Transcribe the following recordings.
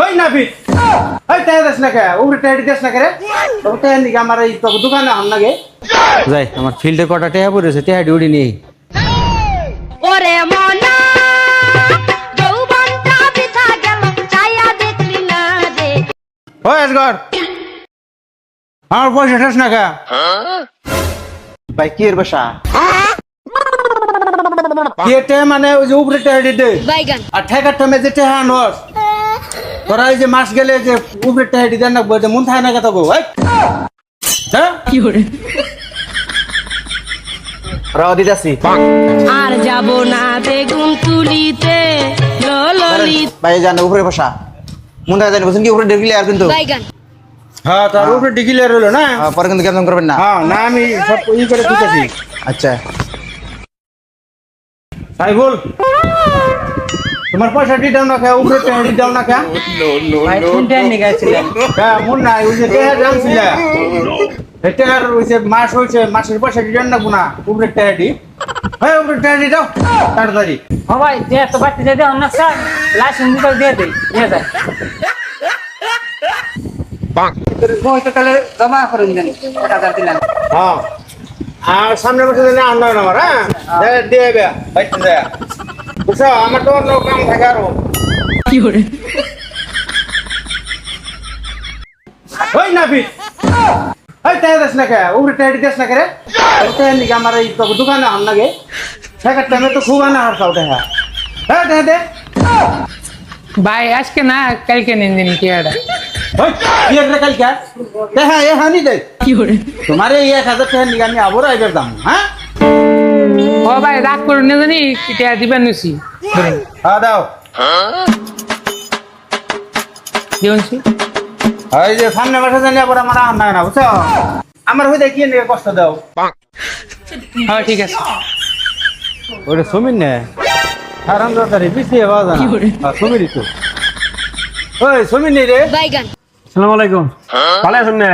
ওই নাবি ওই টাকা দেশ না কে উপরে টাকা দেশ না কে রে তো টাকা নিকে আমার এই তো দোকানে আম লাগে যাই আমার ফিল্ডে কটা টাকা পড়েছে টাকা ডিউটি নেই ওরে মনা যৌবনটা বৃথা গেল ছায়া দেখলি না রে ওই আসগর আমার পয়সা শেষ না কে ভাই কি এর বসা কি এটা মানে ওই যে উপরে টাকা দিতে বাইগান আর ঠেকার টাইমে যে টাকা আনস তোরা এই যে মাস গেলে যে উপরে টাকা দিতে না বলতে মন থাকে না কথা গো হ্যাঁ কি করে রাও দিতাছি আর যাব না বেগুন তুলিতে লললি ভাই জানে উপরে বসা মন থাকে জানি বুঝছেন কি উপরে ডিগলে আর কিন্তু বাইগান হ্যাঁ তার উপরে ডিগলে রইলো না পরে কিন্তু কেমন করবেন না হ্যাঁ না আমি সব ই করে দিতেছি আচ্ছা তাই বল তোমার পয়সা দিদাও না কে উপরে টাকা দিদাও না কে ভাই কোনটা নিয়ে গেছিলেন হ্যাঁ মন নাই ওই যে টাকা দাম ছিল এটা আর ওই যে মাস হইছে মাসের পয়সা দিদাও না গুনা উপরে টাকা দি হ্যাঁ উপরে টাকা দিদাও তাড়াতাড়ি ও ভাই যে তো বাড়তে যেতে অন্য স্যার লাইসেন্স দিতে দিয়ে দেই নিয়ে যায় বই তো তাহলে জমা করুন দেন 1000 দিলেন হ্যাঁ আর সামনে বসে দিলে আনলো না আমার হ্যাঁ দিয়ে বে বাইতে যায় বুঝছো আমার তো অন্য কাম থাকে আরো কি করে ওই নাবি ওই টাকা দেশ না কে উপরে টাকা দেশ না কে রে টাকা নিকে আমার এই তো দোকানে আম লাগে ঠেকার টাইমে তো খুব আনা হার খাও টাকা হ্যাঁ টাকা দে ভাই আজকে না কালকে নিন দিন কি এটা ওই কি একটা কালকে টাকা এ হানি দে কি করে তোমার এই 1000 টাকা নিকে আমি আবার আইবার দাম হ্যাঁ ও ভাই রাগ করুন না জানি কিটা দিবেন নিছি ধরুন হ্যাঁ দাও দিউনছি এই যে সামনে বসে জানি আবার আমার আম নাই না বুঝছো আমার হইতে কি নিয়ে কষ্ট দাও হ্যাঁ ঠিক আছে ওটা সুমিন নে হারাম দাদারে পিছিয়ে বাজা না সুমিরই তো ওই সুমিন নি রে বাইগান আসসালামু আলাইকুম ভালো আছেন না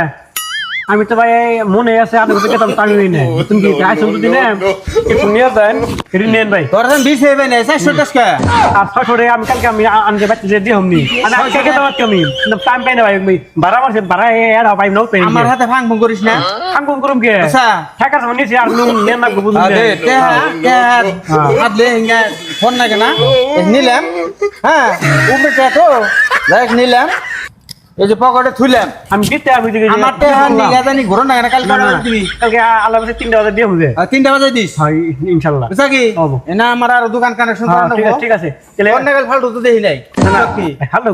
আমি তো ভাই মনে আছে আপনি কোথায় গেতাম তামি হই না তুমি কি আইছেন তো দিনে একটু নিয়ে দেন এটি নেন ভাই তোর দাম 20 হইবে না 400 টাকা আর 600 টাকা আমি কালকে আমি আনতে পারছি যে দিয়ে হমনি আমি আজকে গেতাম আজকে আমি কিন্তু টাইম পাই না ভাই আমি ভাড়া মারছে ভাড়া এর পাই নাও পাই আমার হাতে ফাং ফুং করিস না আমি কোন করুম কে আচ্ছা টাকা সামনে নিছি আর নুন নেন না বুঝুন আরে আদলে হিঙ্গা ফোন না কেনা নিলাম হ্যাঁ উপরে তো লাইক নিলাম এই যে পকেটে থুইলাম আমি দিতে আমি দিকে আমার টাকা নিগা জানি ঘুরো না কেন কাল দিবি কালকে আল্লাহ বলে 3টা বাজে দিয়ে হবে 3টা বাজে দিস হয় ইনশাআল্লাহ বুঝা কি হবো। এনা আমার আর দোকান কানেকশন হ্যাঁ, করানো ঠিক আছে ঠিক আছে তাহলে অন্য কাল ফালতু তো দেই নাই না, কি হ্যালো